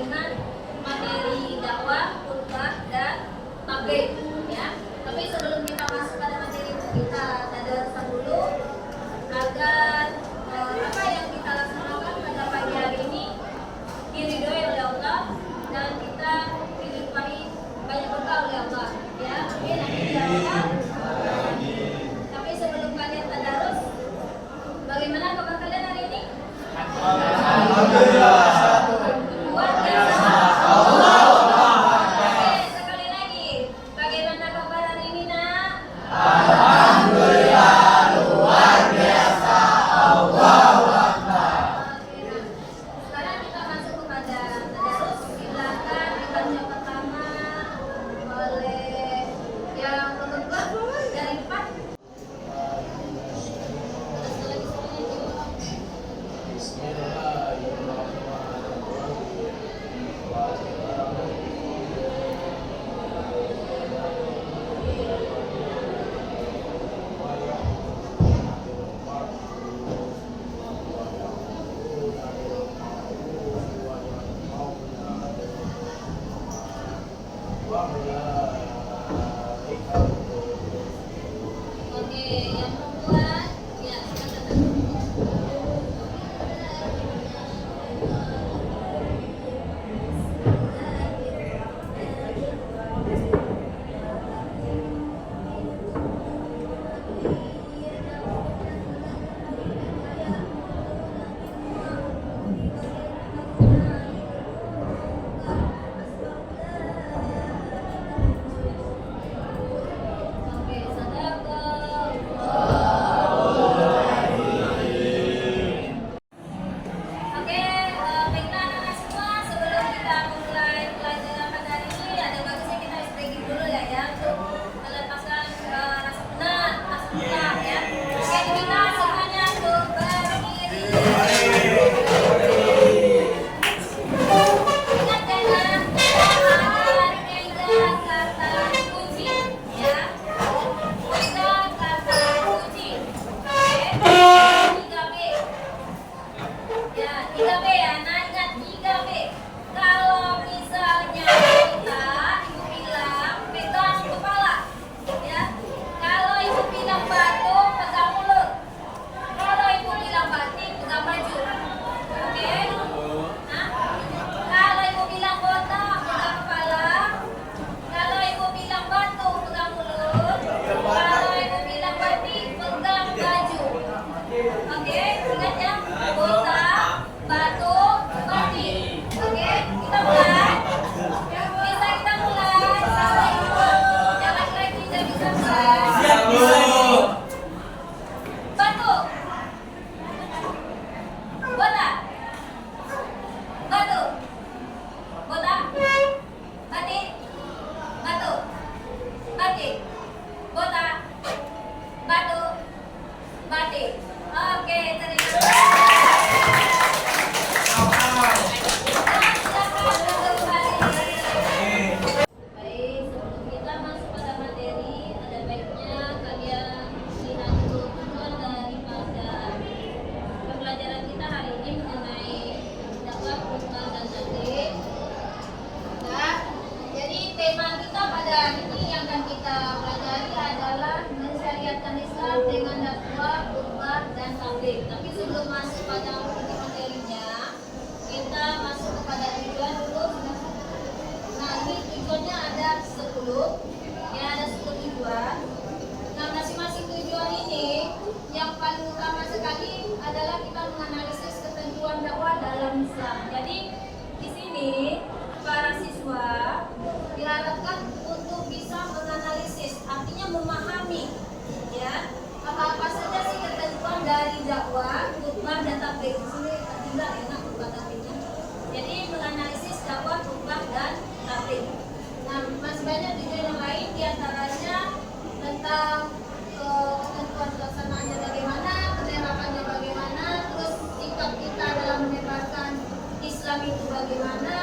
dengan materi dakwah, khutbah, dan tabligh ya. Tapi sebelum kita masuk pada materi itu, kita tadaruskan dulu agar apa yang kita laksanakan pada pagi hari ini diridhoi oleh Allah dan kita dilimpahi banyak berkah oleh Allah ya. Amin amin ya Allah. Tapi sebelum kalian tadarus, bagaimana kabar kalian hari ini? Alhamdulillah. Luar biasa. Oke, sekali lagi. Bagaimana kabar hari ini, Nak? Alhamdulillah luar biasa. Allahu Akbar. Oke, nah. Sekarang kita masuk kepada tadarus. Silakan dibaca pertama oleh yang kedua dari 4. Oke, yang perempuan ya silakan. Oke, sadaqah. Oke, baiklah anak-anak semua, sebelum kita mulai pelajaran pada hari ini, ada bagusnya kita breaking dulu ya untuk melepaskan rasa penat, rasa lelah ya. Oke, kita semuanya untuk berdiri. Ingatkanlah agar pegang kata kunci ya. Pegang kata kunci. Oke, 3B. Ya, 3B ya, nah ingat 3B. Kalau misalnya kita, ibu bilang pegang kepala ya. Kalau ibu bilang batuk, pegang mulut. Kalau ibu bilang batik, pegang baju. Oke? Nah, kalau ibu bilang botak, pegang kepala. Kalau ibu bilang batuk, pegang mulut. Kalau ibu bilang batik, pegang baju. Oke, ingat ya, botak, batuk, batik. Oke, kita mulai. Bisa kita mulai. Sampai ibu yang laki-laki tidak bisa mulai. Siap, Bu. Batuk, botak, batuk, botak, batik, batuk, batik, botak, batuk, batik. Oke, terima kasih. Baik, sebelum kita masuk pada materi, ada baiknya kalian lihat dulu tujuan daripada pembelajaran kita hari ini mengenai dakwah, khutbah, dan tabligh. Nah, jadi tema kita pada hari ini yang akan kita pelajari adalah mensyariatkan Islam dengan dakwah, khutbah, dan tabligh. Tapi sebelum masuk pada materinya, kita masuk kepada tujuan dulu. Nah, ini tujuannya ada 10. Ya, ada 10 tujuan. Nah, masing-masing tujuan ini yang paling utama sekali adalah kita menganalisis ketentuan dakwah dalam Islam. Jadi, di sini para siswa diharapkan untuk bisa menganalisis, artinya memahami ya, apa-apa saja sih ketentuan dari dakwah, khutbah, dan tabligh. Di sini tertinggal ya, khutbah tablighnya. Jadi menganalisis dakwah, khutbah, dan tabligh. Nah, masih banyak tujuan yang lain, diantaranya tentang ketentuan pelaksanaannya bagaimana, penerapannya bagaimana, terus sikap kita dalam menebarkan Islam itu bagaimana,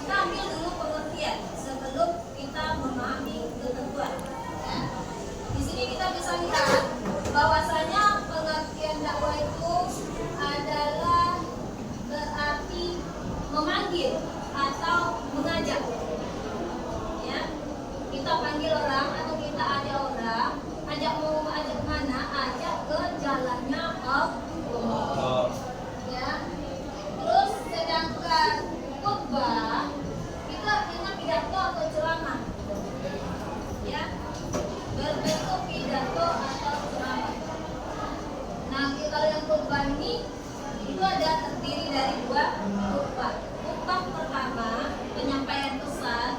kita ambil dulu pengertian sebelum kita memahami ketentuan. Ya. Di sini kita bisa lihat bahwasanya pengertian dakwah itu adalah berarti memanggil atau mengajak. Ya, kita panggil orang atau kita ajak orang, ajak mana? Ajak ke jalannya Allah. Ya. Terus sedangkan khutbah kita ingat pidato atau ceramah. Ya. Berbentuk pidato atau ceramah. Nah, kalau yang khutbah ini itu ada terdiri dari dua khutbah. Khutbah pertama penyampaian pesan,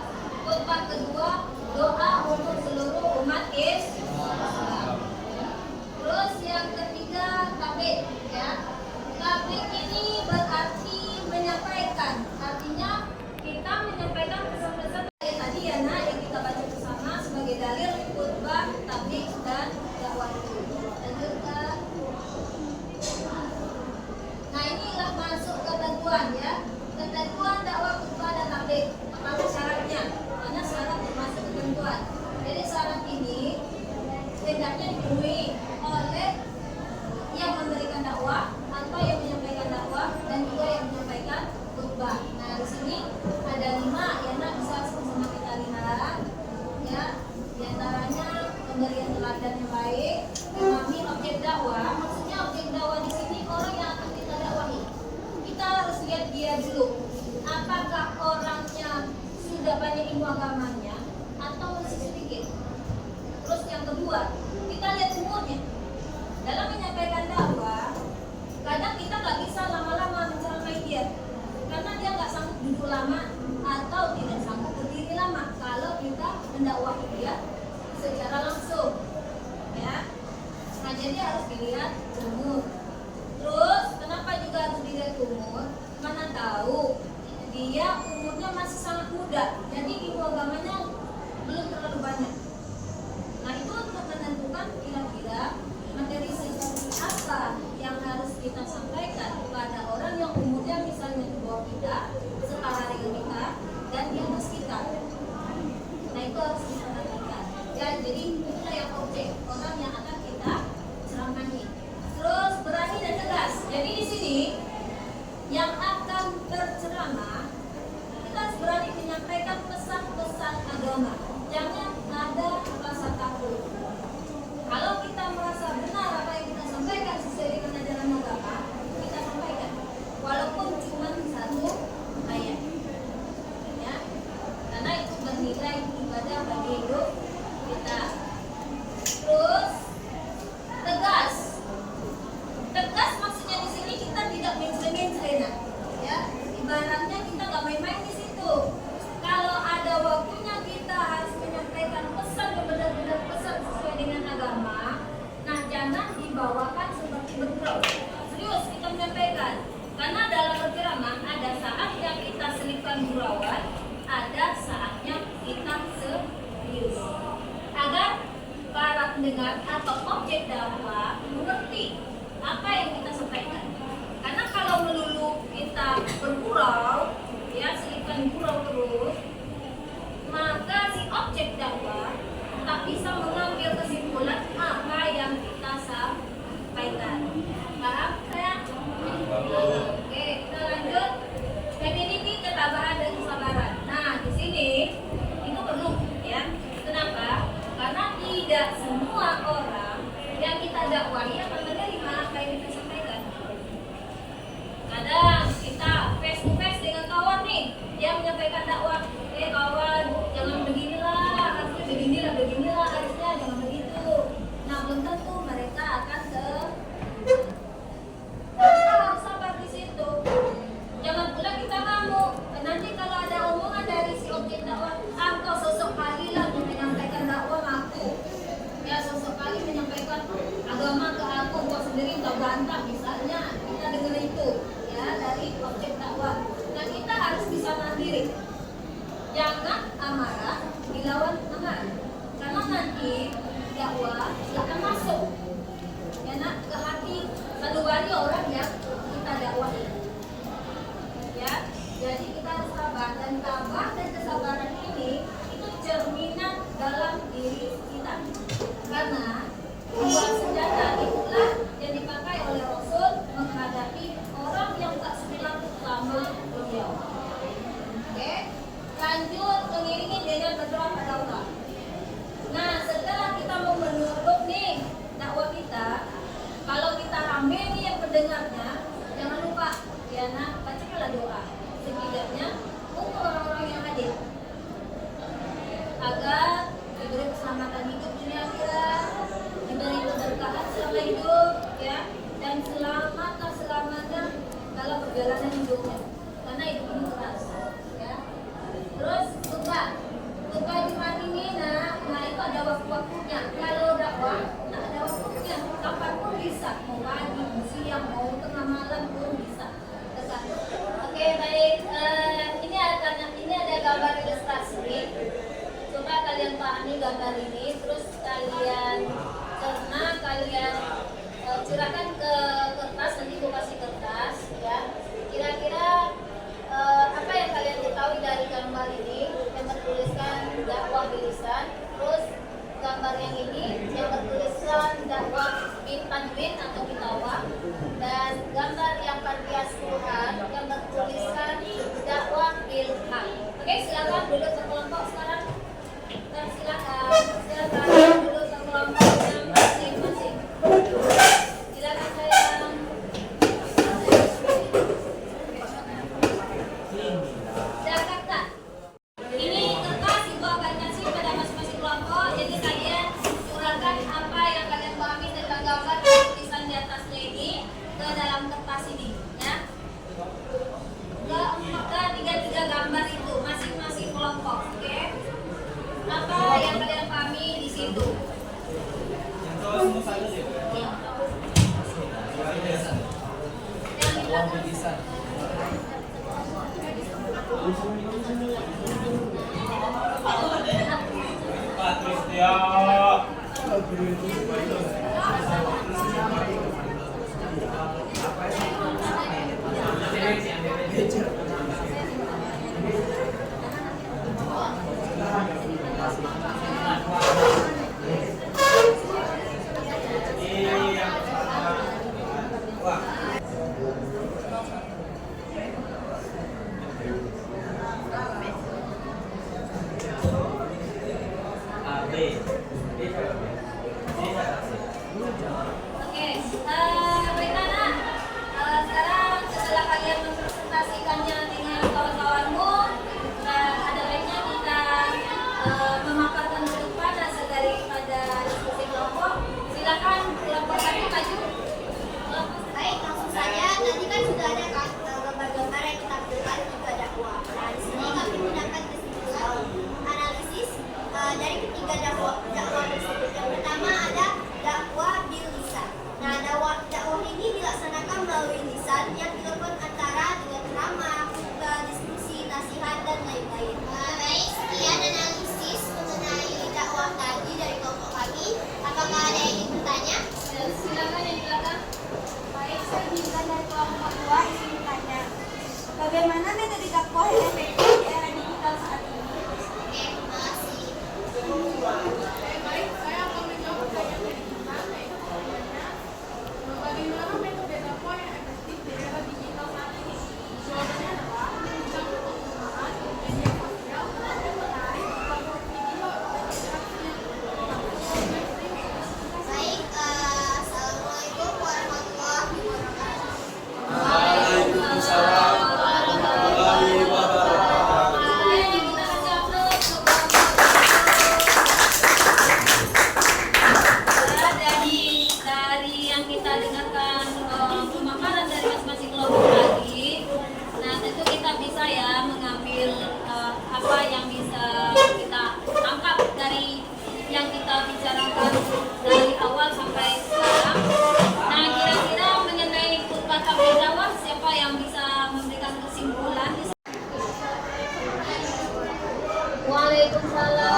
khutbah kedua doa untuk seluruh umat Islam. Terus yang ketiga tabligh, ya. Tabligh ini berarti menyampaikan, artinya kita menyampaikan pesan-pesan tadi ya nak yang kita baca bersama sebagai dalil khutbah, tabligh dan dakwah itu. Lanjut ke. Nah, inilah masuk ketentuan ya. Ketentuan dakwah, khutbah dan tabligh. Apa syaratnya? Mana syarat termasuk ketentuan. Jadi syarat ini hendaknya dipenuhi oleh yang memberikan dakwah atau yang menyampaikan dakwah dan juga yang menyampaikan khutbah. Nah, di sini ada 5 ya nak, bisa sama-sama kita lihat ya. Di antaranya pemberian teladan yang baik, memahami objek dakwah. Maksudnya objek dakwah di sini orang yang akan kita dakwahi. Kita harus lihat dia dulu. Apakah orangnya sudah banyak ilmu agamanya atau masih sedikit? Terus yang kedua, kita lihat umurnya. Dalam menyampaikan dakwah, kadang kita nggak bisa lama-lama menceramai dia, karena dia nggak sanggup duduk lama atau tidak sanggup berdiri lama kalau kita mendakwahi dia secara langsung, ya. Nah, jadi harus dilihat umur. Terus kenapa juga harus dilihat umur? Mana tahu dia umurnya masih sangat muda, jadi ilmu agamanya belum terlalu banyak. Nah, itu untuk menentukan kira-kira materi seperti apa yang harus kita sampaikan kepada orang yang umurnya misalnya di bawah kita, setara dengan kita, dan di atas kita. Nah, itu harus kita perhatikan. Ya, jadi itulah yang objek orang yang akan kita ceramahi. Terus berani dan tegas. Jadi di sini yang akan berceramah kita harus berani menyampaikan pesan-pesan agama. Jangan ada rasa takut. Kalau kita merasa benar apa yang kita sampaikan sesuai dengan ajaran agama, kita sampaikan, walaupun cuma satu ayat, ya, karena itu bernilai ibadah bagi hidup kita. Terus tegas. Tegas maksudnya di sini kita tidak main-main, ya. Ibaratnya kita nggak main-main di situ. Kalau ada waktunya kita harus menyampaikan pesan yang benar-benar pesan sesuai dengan agama. Nah, jangan dibawakan seperti bergurau. Serius kita menyampaikan. Karena dalam berceramah ada saatnya kita selipkan gurauan, ada saatnya kita serius. Agar para pendengar atau objek dakwah mengerti apa yang kita sampaikan. Karena kalau melulu kita bergurau, ya selipkan gurau terus, maka si objek dakwah tak bisa mengambil kesimpulan apa yang kita sampaikan. Paham saya? Oke, kita lanjut. Memiliki ketabahan dan kesabaran. Nah, di sini itu perlu, ya. Kenapa? Karena tidak semua orang yang kita dakwahi akan menerima apa yang kita sampaikan. Kadang kita face to face dengan kawan nih, dia menyampaikan dakwah, kawan, jangan beginilah, harusnya beginilah, harusnya jangan begitu. Nah, belum tentu mereka akan kita harus sabar di situ. Jangan pula kita ngamuk. Nanti kalau ada omongan dari si objek dakwah, kau sosok kali lah menyampaikan dakwah aku. Ya, sosok kali menyampaikan agama ke aku, kau sendiri kau bantah misalnya. Kita dengar itu, ya, dari objek dakwah. Nah, kita harus bisa mandiri. Jangan amarah dilawan amarah, karena nanti dakwah akan masuk, ya nak, ke hati sanubari orang yang kita dakwahi. Ya, jadi kita harus sabar dan kalian pahami gambar ini, terus kalian curahkan ke kertas, nanti gue kasih kertas ya. Kira-kira apa yang kalian ketahui dari gambar ini yang bertuliskan dakwah bilisan, terus gambar yang ini yang bertuliskan dakwah bin tanwin atau bitawah, dan gambar yang partias Quran yang bertuliskan dakwah bil haq. Oke, silakan duduk berkelompok sekarang. Dan silakan duduk berkelompoknya masing-masing. Silakan sayang. Jakarta. Ini kertas ibu akan kasih pada masing-masing kelompok. Jadi kalian curahkan apa yang kalian pahami tentang gambar dan tulisan di atasnya ini ke dalam kertas ini, ya. Ke tiga gambar itu masing-masing kelompok, oke? Apa yang kalian pahami di situ? Yang di belakang. Oke, Rina, sekarang setelah kalian mempresentasikannya dengan kawan-kawanmu, ada baiknya kita memaparkan ke depan hasil daripada diskusi kelompok. Silakan kelompok satu maju. Baik, langsung saja. Tadi kan sudah ada kan gambar-gambar yang kita berikan juga dakwah. Nah, di sini kami gunakan kesimpulan analisis dari ketiga dakwah tersebut. Yang pertama ada dakwah bil lisan. Nah, dakwah ini dilaksanakan melalui lisan yang dilakukan antara dengan ceramah, khutbah, diskusi, nasihat dan lain-lain. Baik, sekian analisis mengenai dakwah tadi dari kelompok kami. Apakah ada yang ingin bertanya? Silakan yang di belakang. Baik, saya Bintan dari kelompok 2 ingin bertanya, bagaimana metode dakwah yang efektif di era digital saat ini? Oke, terima kasih. Baik, saya akan menjawab pertanyaan dari Bintan, yaitu pertanyaannya, bagaimana metode dakwah yang efektif di era digital saat ini? Jawabannya adalah dengan penggunaan media sosial yang menarik berupa video dan interaksi yang streaming. Baik, assalamualaikum warahmatullahi wabarakatuh. Waalaikumsalam warahmatullahi wabarakatuh. Ayo kita kasih aplaus. Dari yang kita dengarkan pemaparan dari masing-masing kelompok tadi, nah tentu kita bisa ya mengambil apa yang bisa kita tangkap dari yang kita bicarakan dari awal sampai sekarang. Nah, kira-kira mengenai khutbah tabligh dakwah, siapa yang bisa memberikan kesimpulan? Waalaikumsalam.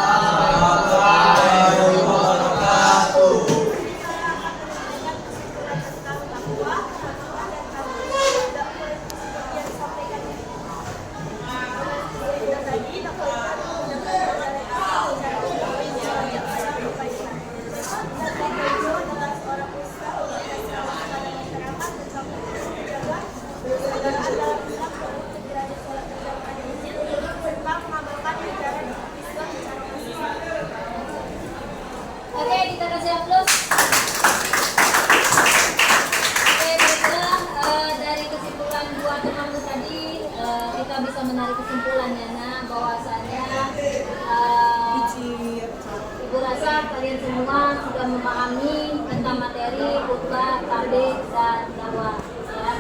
Oke, kita kasih aplaus. Oke, baiklah, dari kesimpulan dua temanku tadi, kita bisa menarik kesimpulannya, nah, bahwasanya Ibu rasa kalian semua sudah memahami tentang materi khutbah, tabligh, dan dakwah, ya.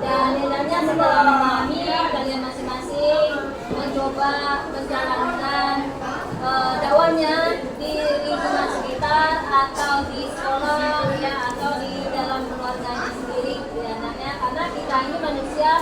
Dan hendaknya setelah memahami, kalian masing-masing mencoba menjalankan dakwahnya di lingkungan sekitar atau di sekolah, ya, atau di dalam keluarganya sendiri, ya, karena kita ini manusia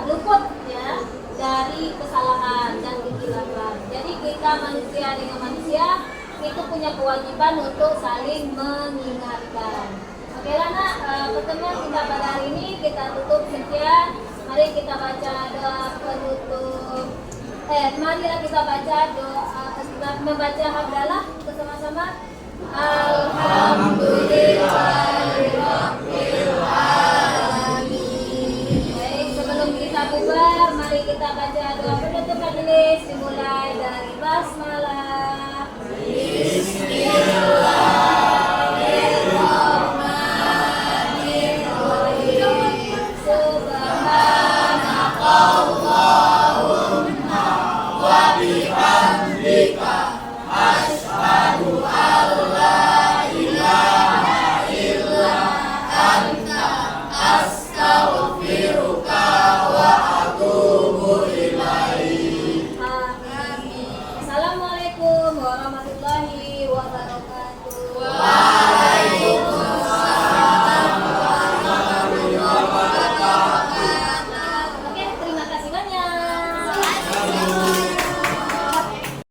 luput, ya, dari kesalahan dan kekhilafan. Jadi kita manusia dengan manusia manusia itu punya kewajiban untuk saling mengingatkan. Oke lah nak, pertemuan kita pada hari ini kita tutup sekian. Mari kita baca doa penutup. Marilah kita baca doa, membaca hamdalah bersama-sama. Alhamdulillah.